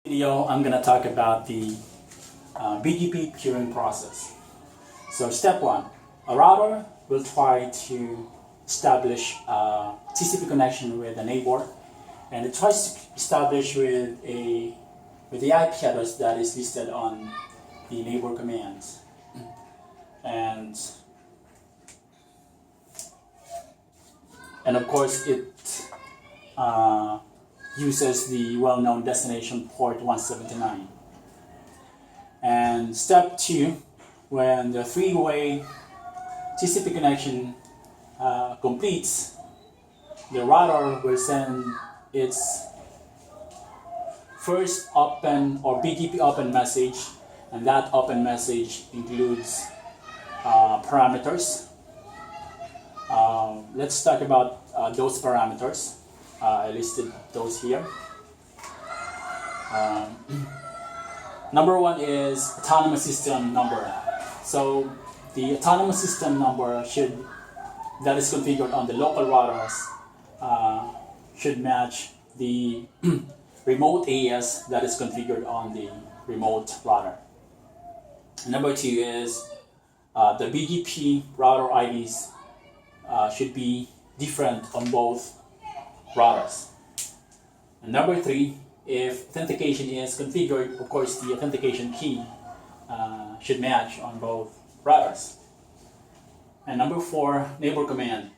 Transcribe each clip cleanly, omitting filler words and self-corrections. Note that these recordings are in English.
Video, I'm going to talk about the BGP peering process. So step one, a router will try to establish a TCP connection with a neighbor, and it tries to establish with the IP address that is listed on the neighbor commands. And of course it uses the well-known destination port 179. And step two, when the three-way TCP connection completes, the router will send its first open or BGP open message, and that open message includes parameters. Let's talk about those parameters. I listed those here. Number one is autonomous system number. So the autonomous system number that is configured on the local routers should match the remote AS that is configured on the remote router. Number two is the BGP router IDs should be different on both routers. And number three, if authentication is configured, of course the authentication key should match on both routers. And number four, neighbor command.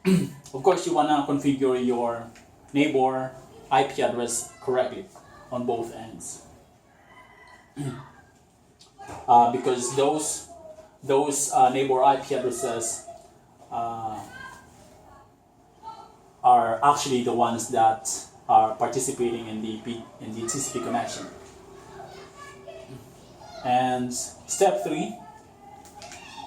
Of course you want to configure your neighbor IP address correctly on both ends. Because those neighbor IP addresses are actually the ones that are participating in the TCP connection. And step three,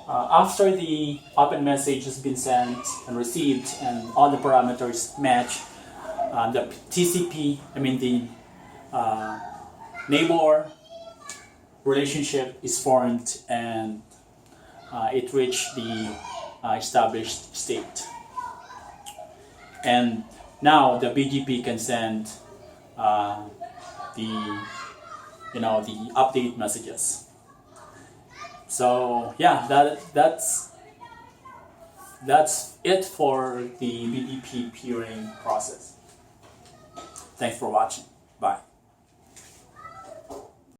after the open message has been sent and received and all the parameters match, the neighbor relationship is formed and it reached the established state. And now the BGP can send the update messages. So yeah, that's it for the BGP peering process. Thanks for watching. Bye.